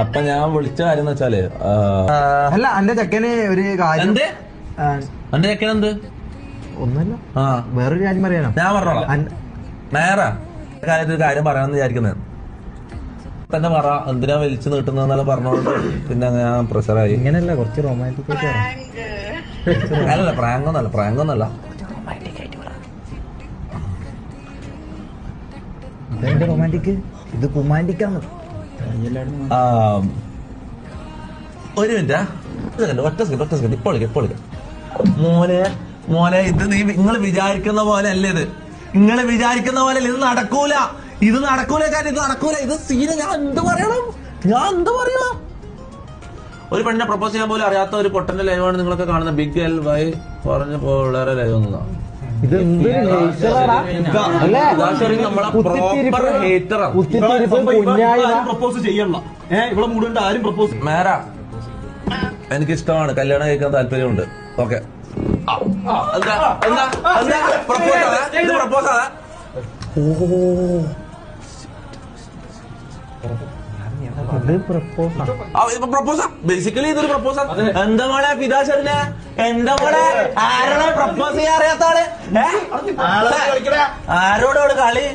അപ്പൊ ഞാൻ വിളിച്ച കാര്യം വെച്ചാല് അല്ല എന്റെ ചെക്കന് ഒരു കാര്യം. എന്റെ ചെക്കൻ എന്ത് ഒന്നല്ല വേറൊരു കാര്യം പറയാനോ. ഞാൻ പറഞ്ഞോളാം. നേരാ കാര്യത്തിൽ ഒരു കാര്യം പറയാമെന്ന് വിചാരിക്കുന്നത് തന്നെ പറ. എന്തിനാ വലിച്ചു നീട്ടുന്നെല്ലാം പറഞ്ഞോണ്ട് പിന്നെ ഞാൻ പ്രഷറായി. ഇങ്ങനെയല്ല, കുറച്ച് റൊമാൻറ്റിക് ആയിട്ട് അല്ലല്ല, പ്രാങ്കൊന്നല്ല. റൊമാൻറ്റിക്, ഇത് കുമാൻറ്റിക്കാണ്. ഒരു മിനിറ്റ്, ഒറ്റ സെക്കൻഡ്. ഇപ്പോൾ വിളിക്കാം. മോനെ ഇത് നീ നിങ്ങൾ വിചാരിക്കുന്ന പോലെ അല്ല. നിങ്ങൾ വിചാരിക്കുന്ന പോലെ ഇത് നടക്കൂല. കാര്യം ഇത് നടക്കൂല. ഇത് സീന. ഞാൻ എന്ത് പറയണം? ഒരു പെണ്ണിനെ പ്രപ്പോസ് ചെയ്യാൻ പോലും അറിയാത്ത ഒരു പൊട്ടന്റെ ലൈവാണ് നിങ്ങളൊക്കെ കാണുന്ന. ബിഗ് എൽ വൈ പറഞ്ഞ പിള്ളേരെ ലൈവ് ഒന്നതാണ്. മേരാ എനിക്കിഷ്ടമാണ്, കല്യാണം കഴിക്കാൻ താല്പര്യമുണ്ട്. ഓക്കെ, ബേസിക്കലി ഇതൊരു പ്രപ്പോസൽ. എന്താ മോളെ ഫിദാശറിനെ, എന്താ മോളെ ആരോടെ പ്രപ്പോസ് ചെയ്യാൻ അറിയാത്ത ആള്? ആരോടോട് കളി?